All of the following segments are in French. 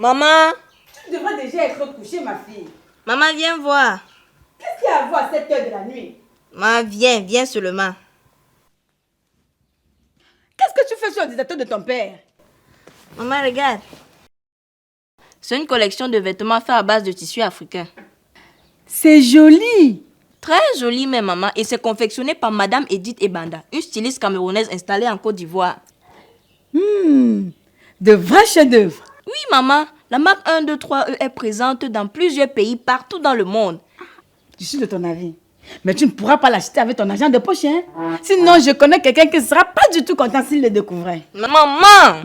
Maman! Tu devrais déjà être couchée, ma fille. Maman, viens voir. Qu'est-ce qu'il y a à voir à cette heure de la nuit? Maman, viens seulement. Qu'est-ce que tu fais sur l'ordinateur de ton père? Maman, regarde. C'est une collection de vêtements faits à base de tissus africains. C'est joli. Très joli même, maman. Et c'est confectionné par Madame Edith Ebanda, une styliste camerounaise installée en Côte d'Ivoire. De vrais chefs-d'œuvre. Oui, maman. La marque 123E est présente dans plusieurs pays, partout dans le monde. Je suis de ton avis. Mais tu ne pourras pas l'acheter avec ton argent de poche, hein? Sinon, je connais quelqu'un qui ne sera pas du tout content s'il le découvrait. Maman!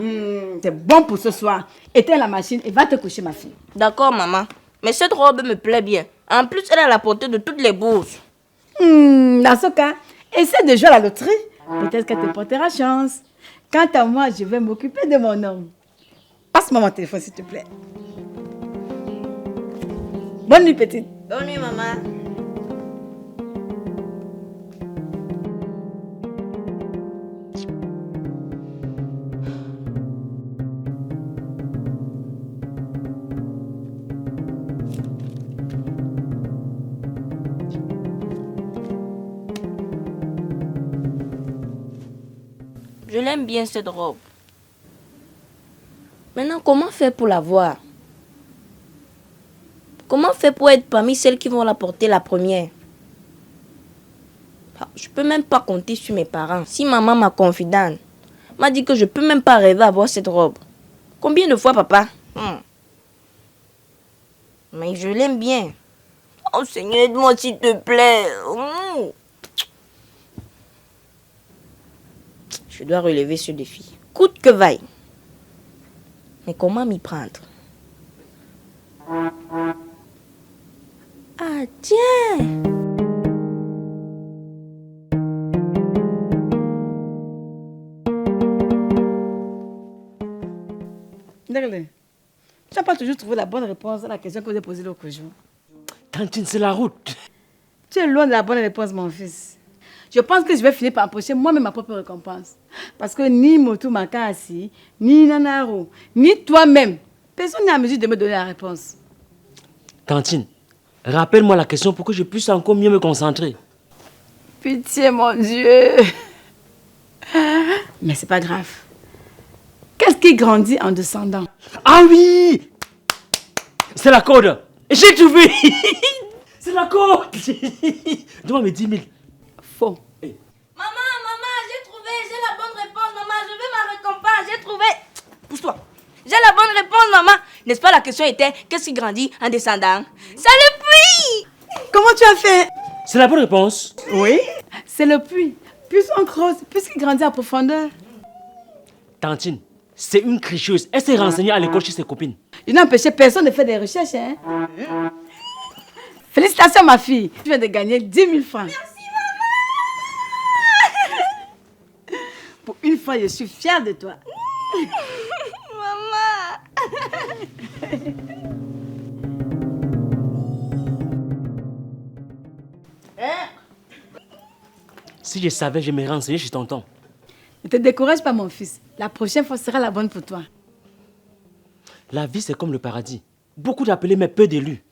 C'est bon pour ce soir. Éteins la machine et va te coucher, ma fille. D'accord, maman. Mais cette robe me plaît bien. En plus, elle est à la portée de toutes les bourses. Dans ce cas, essaie de jouer à la loterie. Peut-être qu'elle te portera chance. Quant à moi, je vais m'occuper de mon homme. Passe-moi mon téléphone, s'il te plaît. Bonne nuit, petite. Bonne nuit, maman. Je l'aime bien cette robe. Maintenant, comment faire pour la voir? Comment faire pour être parmi celles qui vont la porter la première? Je peux même pas compter sur mes parents. Si maman, ma confidente, m'a dit que je peux même pas rêver à voir cette robe. Combien de fois, papa? Mais je l'aime bien. Oh Seigneur, aide-moi s'il te plaît. Je dois relever ce défi. Coûte que vaille. Mais comment m'y prendre? Ah, tiens! Derle, tu n'as pas toujours trouvé la bonne réponse à la question que vous avez posée l'autre jour. Tantine, c'est la route. Tu es loin de la bonne réponse, mon fils. Je pense que je vais finir par empocher moi-même ma propre récompense. Parce que ni Motu Makasi, ni Nanaro, ni toi-même, personne n'est à mesure de me donner la réponse. Tantine, rappelle-moi la question pour que je puisse encore mieux me concentrer. Pitié, mon Dieu. Mais c'est pas grave. Qu'est-ce qui grandit en descendant? Ah oui! C'est la corde. J'ai trouvé. C'est la corde. Donne-moi mes 10 000. Faux. Maman, j'ai la bonne réponse, maman. Je veux ma récompense, j'ai trouvé. Pousse-toi. J'ai la bonne réponse, maman. N'est-ce pas, la question était, qu'est-ce qui grandit en descendant? C'est le puits. Comment tu as fait? C'est la bonne réponse. Oui. C'est le puits. Plus on creuse, plus il grandit en profondeur. Tantine, c'est une tricheuse. Elle s'est renseignée à l'école chez ses copines. Il n'a empêché personne de faire des recherches, hein? Félicitations, ma fille. Tu viens de gagner 10 000 francs. Merci, maman. Pour une fois, je suis fière de toi. Maman. Si je savais, je me renseignais chez tonton. Ne te décourage pas, mon fils. La prochaine fois sera la bonne pour toi. La vie, c'est comme le paradis. Beaucoup d'appelés, mais peu d'élus.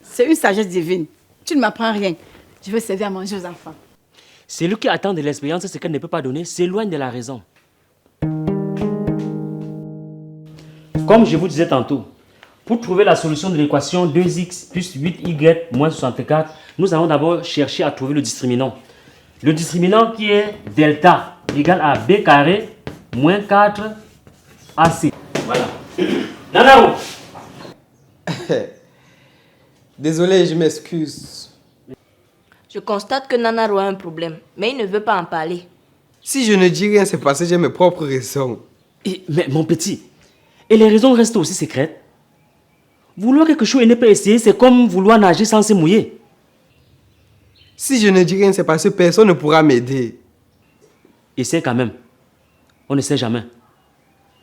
C'est une sagesse divine. Tu ne m'apprends rien. Je veux servir à manger aux enfants. Celui qui attend de l'expérience ce qu'elle ne peut pas donner s'éloigne de la raison. Comme je vous disais tantôt, pour trouver la solution de l'équation 2x plus 8y moins 64, nous allons d'abord chercher à trouver le discriminant. Le discriminant qui est delta égale à b carré moins 4 ac. Voilà. Nanaro. Désolé, je m'excuse. Je constate que Nanaro a un problème, mais il ne veut pas en parler. Si je ne dis rien, c'est parce que j'ai mes propres raisons. Mais mon petit, et les raisons restent aussi secrètes. Vouloir quelque chose et ne pas essayer, c'est comme vouloir nager sans se mouiller. Si je ne dis rien, c'est parce que personne ne pourra m'aider. Essaie quand même. On ne sait jamais.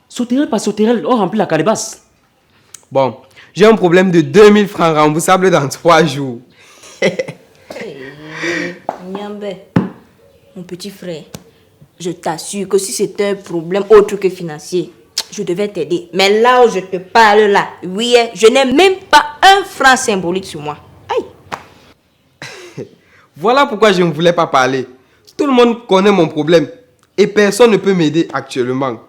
Sauterelle par sauterelle, on remplit la calebasse. Bon, j'ai un problème de 2000 francs remboursables dans 3 jours. Nyambe, mon petit frère, je t'assure que si c'était un problème autre que financier, je devais t'aider. Mais là où je te parle là, oui, je n'ai même pas un franc symbolique sur moi. Aïe. Voilà pourquoi je ne voulais pas parler. Tout le monde connaît mon problème et personne ne peut m'aider actuellement.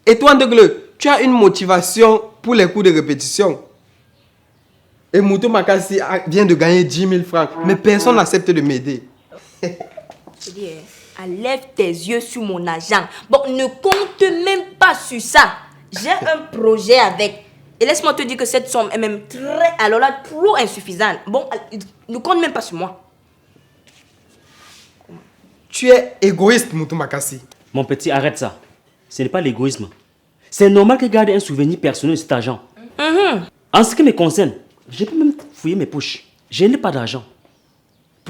Et toi, Ndegle, tu as une motivation pour les cours de répétition. Et Moutou Makassi vient de gagner 10 000 francs, mais personne n'accepte de m'aider. Je dis, enlève tes yeux sur mon argent. Bon, ne compte même pas sur ça. J'ai un projet avec. Et laisse-moi te dire que cette somme est même trop insuffisante. Bon, ne compte même pas sur moi. Tu es égoïste, Moutou Makassi. Mon petit, arrête ça. Ce n'est pas l'égoïsme. C'est normal que garde un souvenir personnel de cet argent. En ce qui me concerne, je peux même fouiller mes poches. Je n'ai pas d'argent.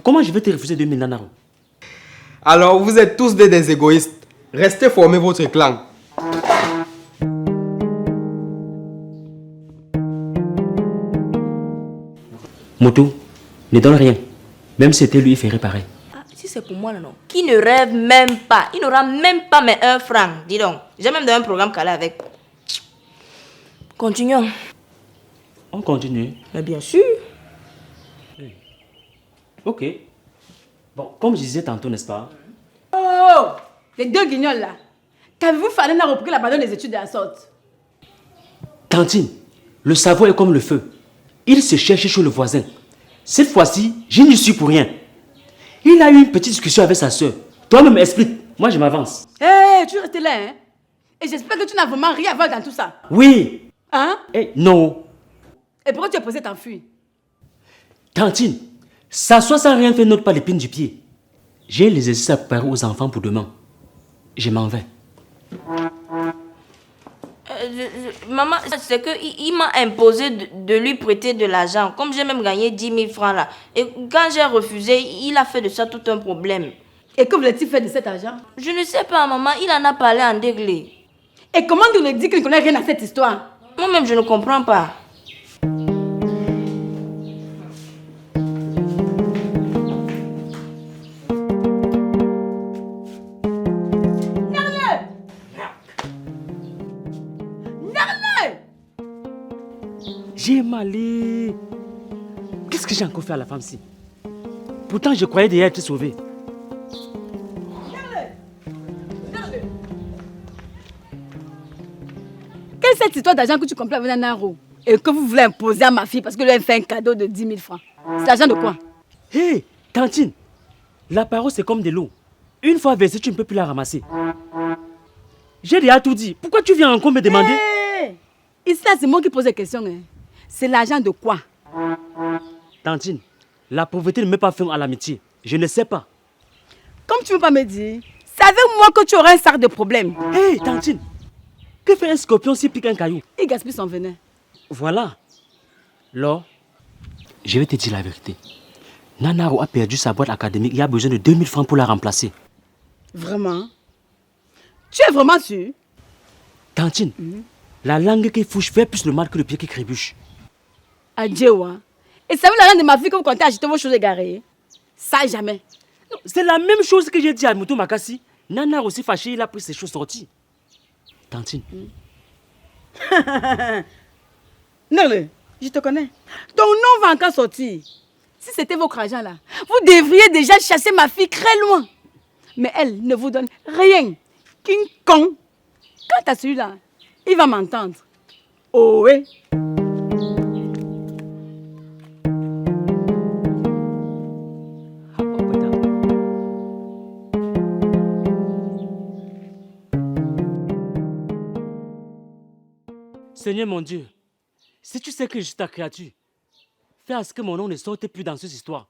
Comment je vais te refuser 2000 nanaro? Alors, vous êtes tous des égoïstes. Restez former votre clan. Moto, ne donne rien. Même si c'était lui, il ferait pareil. Ah, si c'est pour moi, non. Qui ne rêve même pas. Il n'aura même pas mes 1 franc. Dis donc. J'ai même donné un programme calé avec. Continuons. On continue. Mais bien sûr. Ok. Bon, comme je disais tantôt, n'est-ce pas? Oh, les deux guignols là. Qu'avez-vous fait à repris l'abandon des études de la sorte? Tantine, le savoir est comme le feu. Il se cherche chez le voisin. Cette fois-ci, je n'y suis pour rien. Il a eu une petite discussion avec sa soeur. Toi-même explique. Moi, je m'avance. Hé, tu restes là, hein? Et j'espère que tu n'as vraiment rien à voir dans tout ça. Oui. Hein? Eh, non. Et pourquoi tu es posé t'enfuir? Tantine, s'asseoir sans rien faire n'ôte pas l'épine du pied. J'ai les exercices à préparer aux enfants pour demain. Je m'en vais. Maman, c'est qu'il m'a imposé de lui prêter de l'argent. Comme j'ai même gagné 10 000 francs là. Et quand j'ai refusé, il a fait de ça tout un problème. Et que voulait-il faire de cet argent? Je ne sais pas, maman. Il en a parlé en déglé. Et comment tu lui dis qu'il ne connaît rien à cette histoire? Moi-même, je ne comprends pas. J'ai malé. Qu'est-ce que j'ai encore fait à la femme-ci? Pourtant, je croyais déjà être sauvé. Quelle est cette histoire d'argent que tu comprends avec Nanaro et que vous voulez imposer à ma fille parce que lui a fait un cadeau de 10 000 francs? C'est l'argent de quoi? Hé, hey, Tantine, la parole c'est comme de l'eau. Une fois versée, tu ne peux plus la ramasser. J'ai déjà tout dit. Pourquoi tu viens encore me demander? Hey, ici, là, c'est moi qui pose la question. Hein. C'est l'argent de quoi? Tantine, la pauvreté ne met pas fin à l'amitié. Je ne sais pas. Comme tu ne veux pas me dire, c'est avec moi que tu auras un sac de problèmes. Hé, hey, Tantine, que fait un scorpion s'il pique un caillou? Il gaspille son venin. Voilà. Là, je vais te dire la vérité. Nanaro a perdu sa boîte académique. Il a besoin de 2000 francs pour la remplacer. Vraiment? Tu es vraiment sûr? Tantine, la langue qui fouche fait plus le mal que le pied qui crébuche. Adieu, hein. Et ça veut l'argent de ma fille que vous comptez acheter vos choses égarées? Ça, jamais. C'est la même chose que j'ai dit à Moutou Makassi. Nana aussi fâché, il a pris ses choses sorties. Tantine. Non, je te connais. Ton nom va encore sortir. Si c'était votre argent là, vous devriez déjà chasser ma fille très loin. Mais elle ne vous donne rien. King Kong. Quant à celui-là, il va m'entendre. Oh oui. Seigneur mon Dieu, si tu sais que je suis ta créature, fais à ce que mon nom ne sorte plus dans cette histoire.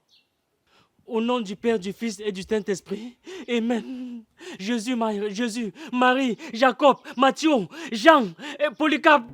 Au nom du Père, du Fils et du Saint-Esprit, Amen. Jésus, Marie, Jacob, Matthieu, Jean, et Polycarpe.